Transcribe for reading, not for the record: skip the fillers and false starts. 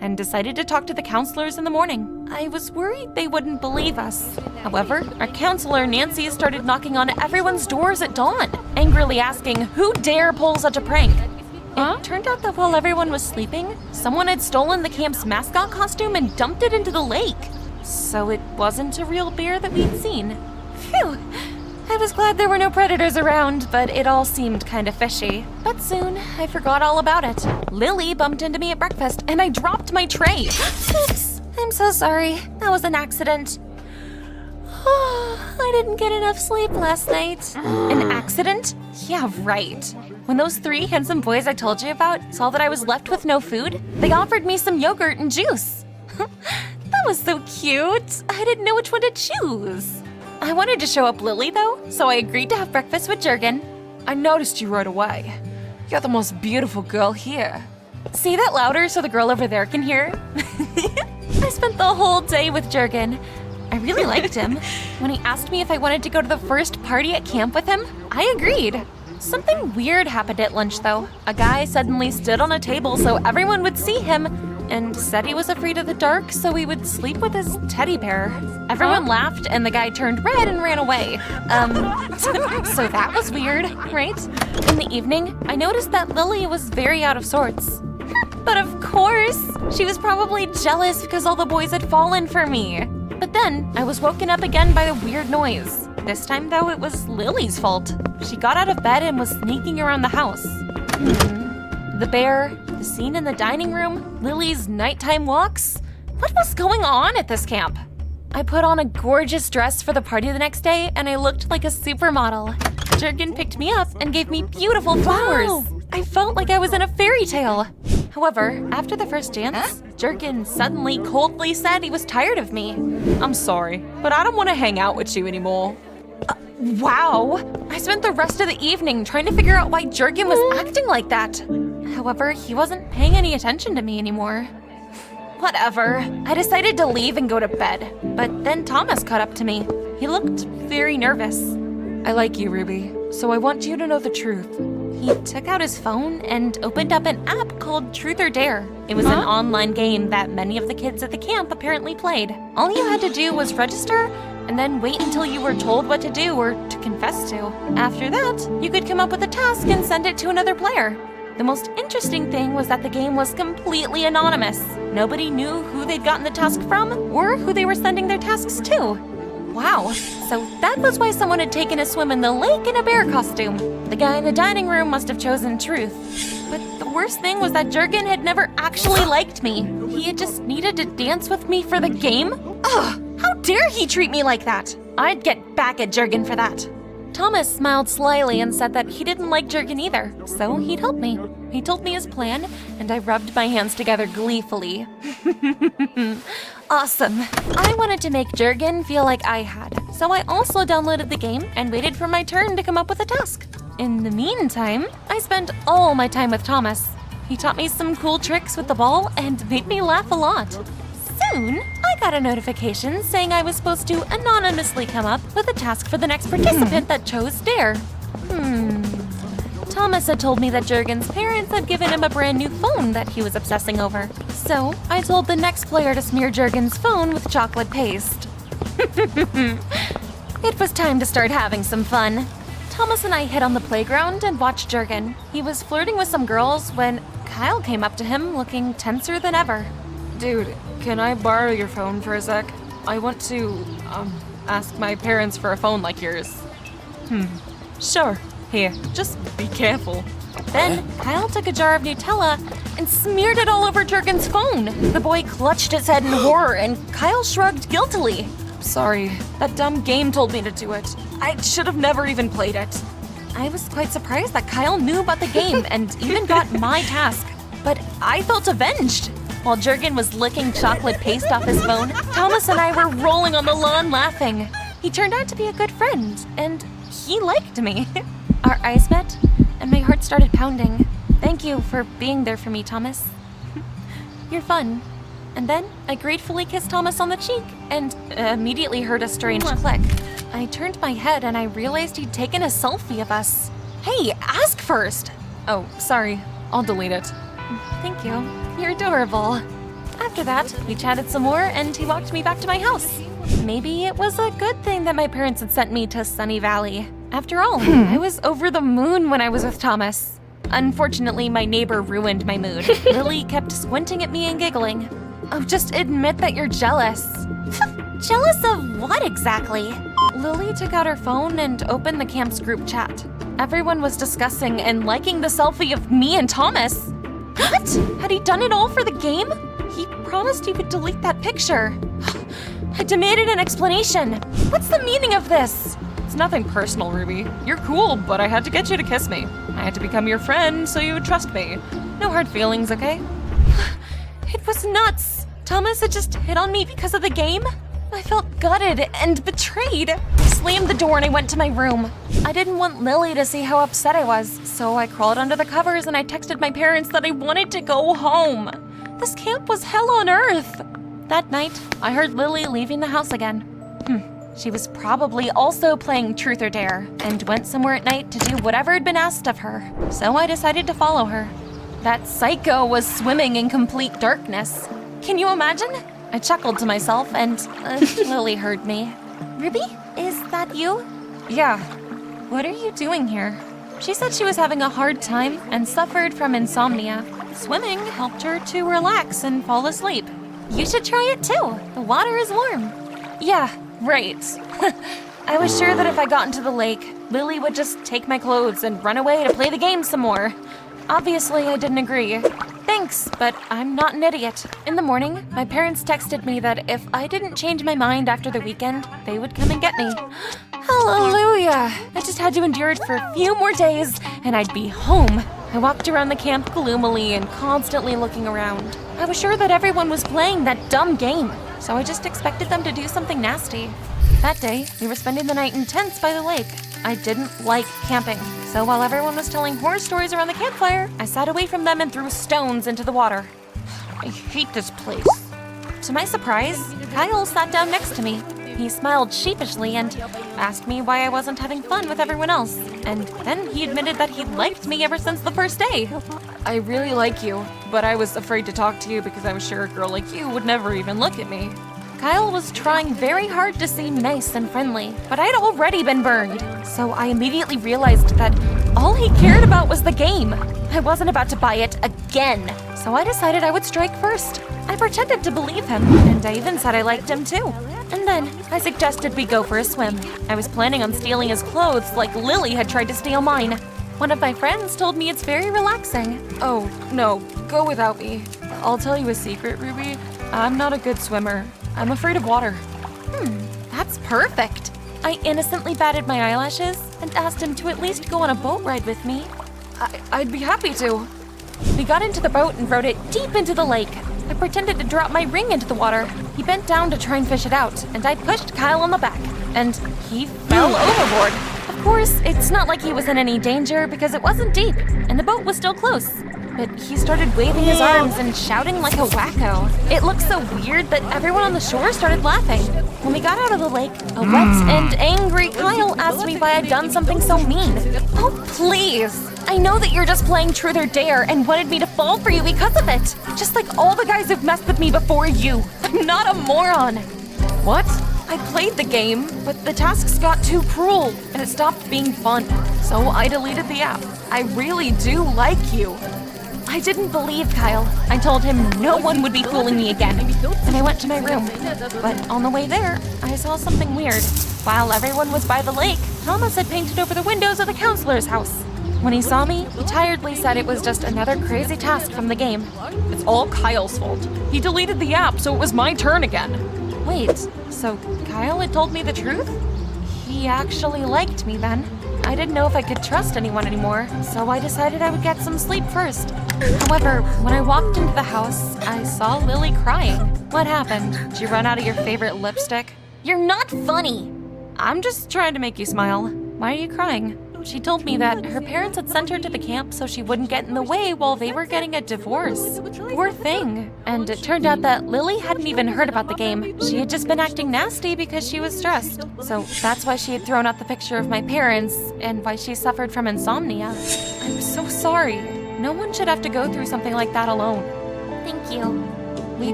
and decided to talk to the counselors in the morning. I was worried they wouldn't believe us. However, our counselor, Nancy, started knocking on everyone's doors at dawn, angrily asking who dare pull such a prank. It turned out that while everyone was sleeping, someone had stolen the camp's mascot costume and dumped it into the lake. So it wasn't a real bear that we'd seen. Phew! I was glad there were no predators around, but it all seemed kind of fishy. But soon, I forgot all about it. Lily bumped into me at breakfast, and I dropped my tray. Oops! I'm so sorry. That was an accident. I didn't get enough sleep last night. An accident? Yeah, right. When those 3 handsome boys I told you about saw that I was left with no food, they offered me some yogurt and juice. That was so cute. I didn't know which one to choose. I wanted to show up Lily, though, so I agreed to have breakfast with Jurgen. I noticed you right away. You're the most beautiful girl here. Say that louder so the girl over there can hear. I spent the whole day with Jurgen. I really liked him. When he asked me if I wanted to go to the first party at camp with him, I agreed. Something weird happened at lunch, though. A guy suddenly stood on a table so everyone would see him and said he was afraid of the dark, so he would sleep with his teddy bear. Everyone laughed, and the guy turned red and ran away. So that was weird, right? In the evening, I noticed that Lily was very out of sorts. But of course, she was probably jealous because all the boys had fallen for me. But then, I was woken up again by a weird noise. This time, though, it was Lily's fault. She got out of bed and was sneaking around the house. The bear, the scene in the dining room, Lily's nighttime walks. What was going on at this camp? I put on a gorgeous dress for the party the next day, and I looked like a supermodel. Jurgen picked me up and gave me beautiful flowers. Wow. I felt like I was in a fairy tale. However, after the first dance, Jurgen suddenly coldly said he was tired of me. I'm sorry, but I don't want to hang out with you anymore. Wow! I spent the rest of the evening trying to figure out why Jurgen was acting like that. However, he wasn't paying any attention to me anymore. Whatever. I decided to leave and go to bed, but then Thomas caught up to me. He looked very nervous. I like you, Ruby, so I want you to know the truth. He took out his phone and opened up an app called Truth or Dare. It was an online game that many of the kids at the camp apparently played. All you had to do was register and then wait until you were told what to do or to confess to. After that, you could come up with a task and send it to another player. The most interesting thing was that the game was completely anonymous. Nobody knew who they'd gotten the task from or who they were sending their tasks to. Wow, so that was why someone had taken a swim in the lake in a bear costume. The guy in the dining room must have chosen truth. But the worst thing was that Jurgen had never actually liked me. He had just needed to dance with me for the game? Ugh, how dare he treat me like that? I'd get back at Jurgen for that. Thomas smiled slyly and said that he didn't like Jurgen either, so he'd help me. He told me his plan, and I rubbed my hands together gleefully. Awesome. I wanted to make Jurgen feel like I had, so I also downloaded the game and waited for my turn to come up with a task. In the meantime, I spent all my time with Thomas. He taught me some cool tricks with the ball and made me laugh a lot. Soon, I got a notification saying I was supposed to anonymously come up with a task for the next participant that chose Dare. Thomas had told me that Jurgen's parents had given him a brand new phone that he was obsessing over. So, I told the next player to smear Jurgen's phone with chocolate paste. It was time to start having some fun. Thomas and I hid on the playground and watched Jurgen. He was flirting with some girls when Kyle came up to him looking tenser than ever. Dude, can I borrow your phone for a sec? I want to, ask my parents for a phone like yours. Sure. Here, just be careful. Then, Kyle took a jar of Nutella and smeared it all over Jurgen's phone. The boy clutched his head in horror, and Kyle shrugged guiltily. Sorry, that dumb game told me to do it. I should have never even played it. I was quite surprised that Kyle knew about the game and even got my task. But I felt avenged. While Jurgen was licking chocolate paste off his phone, Thomas and I were rolling on the lawn laughing. He turned out to be a good friend, and he liked me. Our eyes met, and my heart started pounding. Thank you for being there for me, Thomas. You're fun. And then I gratefully kissed Thomas on the cheek and immediately heard a strange click. I turned my head and I realized he'd taken a selfie of us. Hey, ask first! Oh, sorry. I'll delete it. Thank you. You're adorable. After that, we chatted some more and he walked me back to my house. Maybe it was a good thing that my parents had sent me to Sunny Valley. After all, I was over the moon when I was with Thomas. Unfortunately, my neighbor ruined my mood. Lily kept squinting at me and giggling. Oh, just admit that you're jealous. Jealous of what exactly? Lily took out her phone and opened the camp's group chat. Everyone was discussing and liking the selfie of me and Thomas. What? Had he done it all for the game? He promised he would delete that picture. I demanded an explanation. What's the meaning of this? It's nothing personal, Ruby. You're cool, but I had to get you to kiss me. I had to become your friend so you would trust me. No hard feelings, okay? It was nuts. Thomas had just hit on me because of the game. I felt gutted and betrayed. I slammed the door and I went to my room. I didn't want Lily to see how upset I was, so I crawled under the covers and I texted my parents that I wanted to go home. This camp was hell on earth. That night, I heard Lily leaving the house again. She was probably also playing Truth or Dare and went somewhere at night to do whatever had been asked of her. So I decided to follow her. That psycho was swimming in complete darkness. Can you imagine? I chuckled to myself and Lily heard me. Ruby, is that you? Yeah. What are you doing here? She said she was having a hard time and suffered from insomnia. Swimming helped her to relax and fall asleep. You should try it too. The water is warm. Yeah, right. I was sure that if I got into the lake, Lily would just take my clothes and run away to play the game some more. Obviously, I didn't agree. Thanks, but I'm not an idiot. In the morning, my parents texted me that if I didn't change my mind after the weekend, they would come and get me. Hallelujah! I just had to endure it for a few more days, and I'd be home. I walked around the camp gloomily and constantly looking around. I was sure that everyone was playing that dumb game, so I just expected them to do something nasty. That day, we were spending the night in tents by the lake. I didn't like camping, so while everyone was telling horror stories around the campfire, I sat away from them and threw stones into the water. I hate this place. To my surprise, Kyle sat down next to me. He smiled sheepishly and asked me why I wasn't having fun with everyone else. And then he admitted that he'd liked me ever since the first day. I really like you, but I was afraid to talk to you because I was sure a girl like you would never even look at me. Kyle was trying very hard to seem nice and friendly, but I'd already been burned. So I immediately realized that all he cared about was the game. I wasn't about to buy it again, so I decided I would strike first. I pretended to believe him, and I even said I liked him too. And then I suggested we go for a swim. I was planning on stealing his clothes like Lily had tried to steal mine. One of my friends told me it's very relaxing. Oh, no, go without me. I'll tell you a secret, Ruby. I'm not a good swimmer. I'm afraid of water. That's perfect. I innocently batted my eyelashes and asked him to at least go on a boat ride with me. I'd be happy to. We got into the boat and rowed it deep into the lake. I pretended to drop my ring into the water. He bent down to try and fish it out, and I pushed Kyle on the back, and he fell overboard. Of course, it's not like he was in any danger because it wasn't deep, and the boat was still close. But he started waving his arms and shouting like a wacko. It looked so weird that everyone on the shore started laughing. When we got out of the lake, a wet and angry Kyle asked me why I'd done something so mean. Oh, please. I know that you're just playing Truth or Dare and wanted me to fall for you because of it. Just like all the guys who've messed with me before you. I'm not a moron. What? I played the game, but the tasks got too cruel and it stopped being fun. So I deleted the app. I really do like you. I didn't believe Kyle. I told him no one would be fooling me again, and I went to my room. But on the way there, I saw something weird. While everyone was by the lake, Thomas had painted over the windows of the counselor's house. When he saw me, he tiredly said it was just another crazy task from the game. It's all Kyle's fault. He deleted the app, so it was my turn again. Wait, so Kyle had told me the truth? He actually liked me then. I didn't know if I could trust anyone anymore, so I decided I would get some sleep first. However, when I walked into the house, I saw Lily crying. What happened? Did you run out of your favorite lipstick? You're not funny! I'm just trying to make you smile. Why are you crying? She told me that her parents had sent her to the camp so she wouldn't get in the way while they were getting a divorce. Poor thing. And it turned out that Lily hadn't even heard about the game. She had just been acting nasty because she was stressed. So that's why she had thrown out the picture of my parents and why she suffered from insomnia. I'm so sorry. No one should have to go through something like that alone. Thank you. We